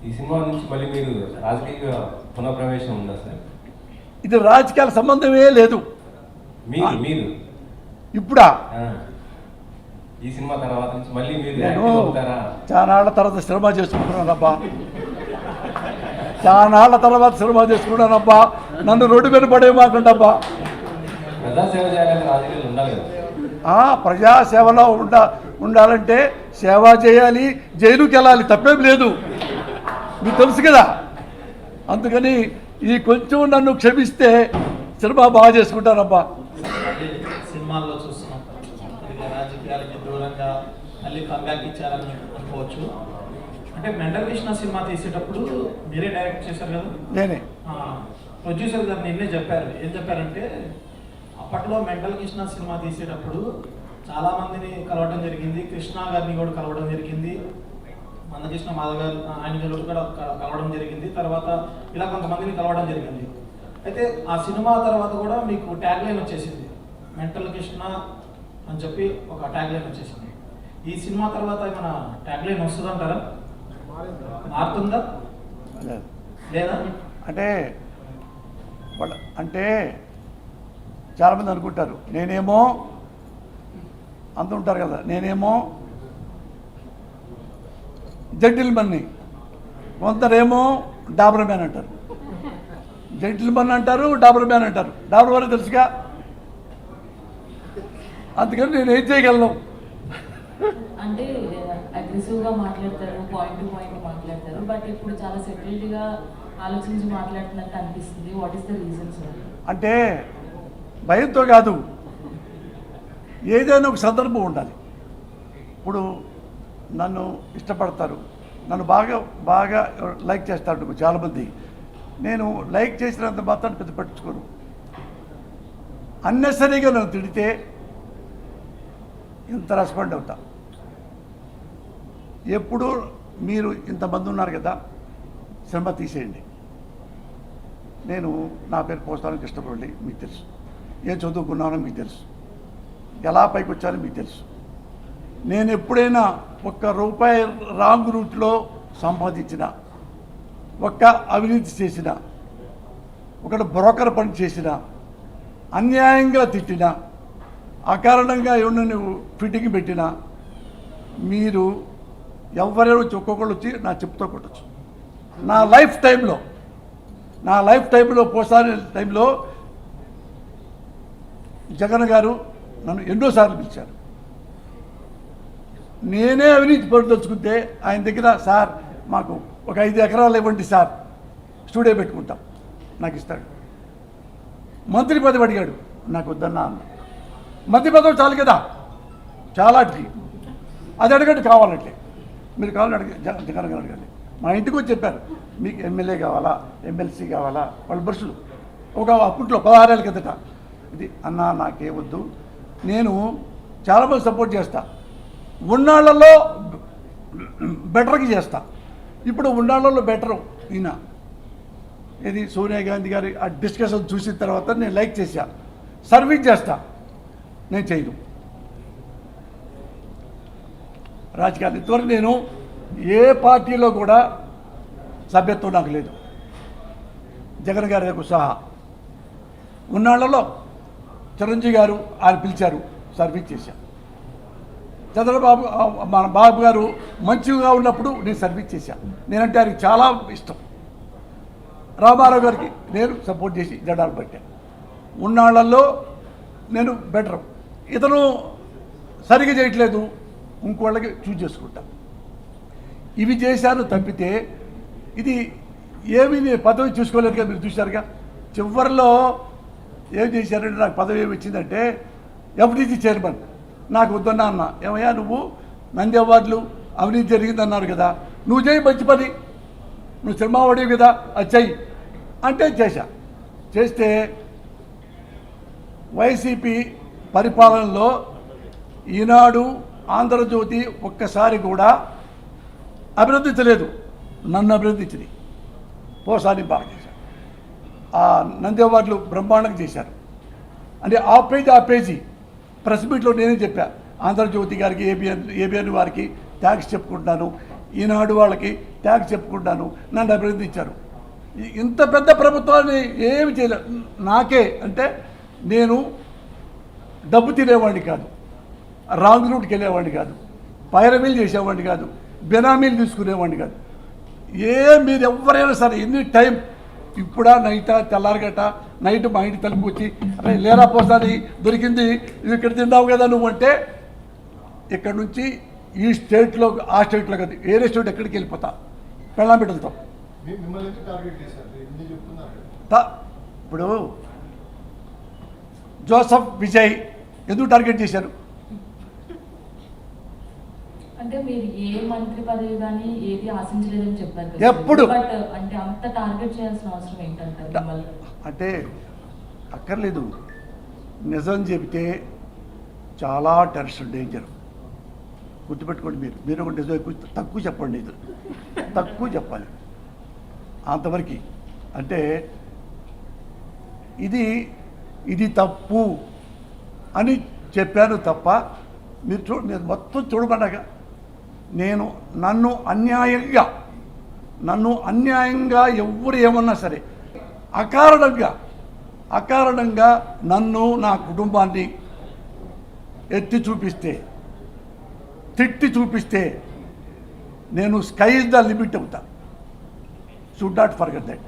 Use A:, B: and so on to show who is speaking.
A: ఈ సినిమా నుంచి మళ్ళీ మీరు రాజకీయ పునఃప్రవేశం ఉందా సార్?
B: ఇది రాజకీయాల సంబంధమే లేదు.
A: మీరు మీరు
B: ఇప్పుడా?
A: ఈ సినిమా తర్వాత నుంచి మళ్ళీ మీరు
B: నేను
A: అవుతారా?
B: చానాళ్ళ తర్వాత సినిమా చేసుకుంటున్నానబ్బా, చానాళ్ళ తర్వాత సినిమా చేసుకున్నానబ్బా. నన్ను రోడ్డు మీద పడేయమాకండబ్బా.
A: ప్రజాసేవ చేయాలంటే రాజకీయాలు ఉండాలి కదా.
B: ప్రజాసేవలో ఉండాలంటే సేవ చేయాలి, జైలుకి వెళ్ళాలి, తప్పేం లేదు, మీకు తెలుసు కదా. అందుకని ఈ కొంచెం నన్ను క్షమిస్తే సినిమా బాగా చేసుకుంటానబ్బా.
C: సినిమాల్లో చూస్తున్నాం రాజకీయాలకి దూరంగా మళ్ళీ కంబ్యాక్ ఇచ్చారని అనుకోవచ్చు. అంటే మెంటల్ కృష్ణ సినిమా తీసేటప్పుడు మీరే డైరెక్ట్ చేశారు కదా?
B: నేనే.
C: ప్రొడ్యూసర్ గారు నిన్నే చెప్పారు. ఏం చెప్పారంటే అప్పట్లో మెంటల్ కృష్ణ సినిమా తీసేటప్పుడు చాలా మందిని కలవడం జరిగింది, కృష్ణ గారిని కూడా కలవడం జరిగింది, మందకృష్ణ మాధవ్ గారు ఆయన కూడా కలవడం జరిగింది, తర్వాత ఇలా కొంతమందిని కలవడం జరిగింది. అయితే ఆ సినిమా తర్వాత కూడా మీకు ట్యాగ్ లైన్ వచ్చేసింది, మెంటల్ కృష్ణ అని చెప్పి ఒక ట్యాగ్ లైన్ వచ్చేసింది. ఈ సినిమా తర్వాత ఏమైనా ట్యాగ్ లైన్ వస్తుందంటారా? మారుతుందా లేదా?
B: అంటే చాలామంది అనుకుంటారు నేనేమో అంటుంటారు కదా, నేనేమో జెంటిల్మన్ని, కొందరేమో డాబర్ మ్యాన్ అంటారు. జెంటిల్మన్ అంటారు, డాబర్ మ్యాన్ అంటారు. డాబర్ మ్యాన్ తెలుసుగా, అందుకని నేను ఏం చేయగలను.
D: అంటే అగ్రెసివ్గా మాట్లాడతారు, పాయింట్ టు పాయింట్ మాట్లాడతారు, బట్ ఇప్పుడు చాలా సెటిల్డ్గా ఆలోచించి మాట్లాడుతున్నట్టు అనిపిస్తుంది. What is the reason sir?
B: అంటే భయంతో కాదు, ఏదైనా ఒక సందర్భం ఉండాలి. ఇప్పుడు నన్ను ఇష్టపడతారు, నన్ను బాగా బాగా లైక్ చేస్తారు చాలామంది. నేను లైక్ చేసినంత మాత్రాన్ని పెద్ద పట్టించుకోను. అన్నెసరీగా నన్ను తిడితే ఇంత రెస్పాండ్ అవుతా. ఎప్పుడు మీరు ఇంతమంది ఉన్నారు కదా, సినిమా తీసేయండి. నేను నా పేరు పోస్తానికి ఇష్టపడండి, మీకు తెలుసు. ఏం చదువుకున్నానో మీకు తెలుసు, ఎలా పైకి వచ్చానో మీకు తెలుసు. నేను ఎప్పుడైనా ₹1 రాంగ్ రూట్లో సంపాదించిన, ఒక్క అవినీతి చేసిన, ఒకటి బ్రోకర్ పని చేసిన, అన్యాయంగా తిట్టిన, అకారణంగా ఎవరిని నువ్వు ఫిట్టింగ్ పెట్టినా మీరు ఎవరైనా వచ్చి ఒక్కొక్కళ్ళు వచ్చి నా చెప్పుతో కొట్టచ్చు. నా లైఫ్ టైంలో పోసారి టైంలో జగన్ గారు నన్ను ఎన్నోసార్లు పిలిచారు. నేనే అవినీతి పరుదలుచుకుంటే ఆయన దగ్గర, సార్ మాకు ఒక 5 ఎకరాలు ఇవ్వండి సార్, స్టూడియో పెట్టుకుంటాం, నాకు ఇస్తాడు. మంత్రి పదవి అడిగాడు, నాకు వద్దన్నా అన్న. మంత్రి పదవి చాలు కదా, చాలాటికి అది అడగండి, కావాలంటే మీరు కావాలని జగన్ గారు అడగండి. మా ఇంటికి వచ్చి చెప్పారు, మీకు ఎమ్మెల్యే కావాలా, ఎమ్మెల్సీ కావాలా, వాళ్ళ బస్సులు ఒక అప్పట్లో 16 ఏళ్ళ కిందట. ఇది అన్నా నాకే వద్దు, నేను చాలామంది సపోర్ట్ చేస్తా, ఉన్నాళ్లలో బెటర్కి చేస్తా. ఇప్పుడు ఉన్నాళ్లలో బెటరు ఈయన ఇది సోనియా గాంధీ గారి ఆ డిస్కషన్ చూసిన తర్వాత నేను లైక్ చేశా, సర్వీస్ చేస్తా, నేను చేయను రాజకీయాలు. ఇంతవరకు నేను ఏ పార్టీలో కూడా సభ్యత్వం నాకు లేదు, జగన్ గారి సహా. ఉన్నాళ్లలో చిరంజీవి గారు ఆయన పిలిచారు, సర్వీస్ చేశాను. చంద్రబాబు మన బాబు గారు మంచిగా ఉన్నప్పుడు నేను సర్వీస్ చేశాను, నేనంటే ఆయనకి చాలా ఇష్టం. రామారావు గారికి నేను సపోర్ట్ చేసి జెండాలు పెట్టాను. ఉన్నాళ్లలో నేను బెటర్, ఇతను సరిగా చేయట్లేదు, ఇంకోళ్ళకి చూజ్ చేసుకుంటా. ఇవి చేశాను తప్పితే ఇది ఏమి నేను పదవి చూసుకోలేదుగా, మీరు చూశారుగా. చివరిలో ఏం చేశారంటే నాకు పదవి ఏమి వచ్చిందంటే ఎఫ్డీసీ చైర్మన్. నాకు వద్దన్నా అన్న, ఏమయ్యా నువ్వు నంది అవార్డులు అవినీతి జరిగిందన్నారు కదా, నువ్వు చేయి మంచి పని, నువ్వు సినిమా వాడివి కదా, అది చెయ్యి అంటే చేస్తే వైసీపీ పరిపాలనలో ఈనాడు ఆంధ్రజ్యోతి ఒక్కసారి కూడా అభినందించలేదు, నన్ను అభినందించింది. పోసాని బాగా చేశారు, ఆ నంది అవార్డులు బ్రహ్మాండంగా చేశారు. అంటే ఆ పేజీ ప్రెస్ మీట్లో నేనే చెప్పా, ఆంధ్రజ్యోతి గారికి ఏబిఎన్ వారికి థ్యాంక్స్ చెప్పుకుంటున్నాను, ఈనాడు వాళ్ళకి ట్యాక్స్ చెప్పుకుంటాను, నన్ను అభినందించారు. ఇంత పెద్ద ప్రభుత్వాన్ని ఏమి చేయలేదు. నాకే అంటే నేను డబ్బు తినేవాడిని కాదు, రాంగ్ రూట్కి వెళ్ళేవాడిని కాదు, పైరవీలు చేసేవాడిని కాదు, బెనామీలు తీసుకునేవాడిని కాదు. మీరు ఎవరైనా సరే ఎనీ టైం ఇప్పుడా నైటా తెల్లారగట నైట్ మా ఇంటి తలుపు వచ్చి అరే లేరా పోసాది దొరికింది ఇది ఇక్కడ తిన్నావు కదా నువ్వు అంటే ఇక్కడ నుంచి ఈ స్టేట్లో ఆ స్టేట్లో కదా వేరే స్టేట్ ఎక్కడికి వెళ్ళిపోతా పెళ్ళాం బిడ్డలతో. ఇప్పుడు జోసఫ్ విజయ్ ఎందుకు టార్గెట్ చేశారు?
D: అంటే మీరు ఏ మంత్రి పదవి కానీ ఏది ఆశించలేదని చెప్పారు కదా.
B: ఎప్పుడు?
D: బట్ అంటే అంత టార్గెట్ చేయాల్సిన అవసరం ఏంటంటారు మిమ్మల్ని?
B: అంటే అక్కర్లేదు. నిజం చెబితే చాలా టెర్రరిస్ట్ డేంజర్. గుర్తుపెట్టుకోండి. మీరు ఒక నిజం ఎక్కువ తక్కువ చెప్పండి, ఇది తక్కువ చెప్పాలి అంతవరకు. అంటే ఇది తప్పు అని చెప్పాను తప్ప మీరు మొత్తం చూడమన్నాక నన్ను అన్యాయంగా ఎవరు ఏమన్నా సరే అకారణంగా నన్ను నా కుటుంబాన్ని ఎత్తి చూపిస్తే తిట్టి చూపిస్తే నేను స్కై ఇస్ ద లిమిట్ అవుతా. Should not forget that.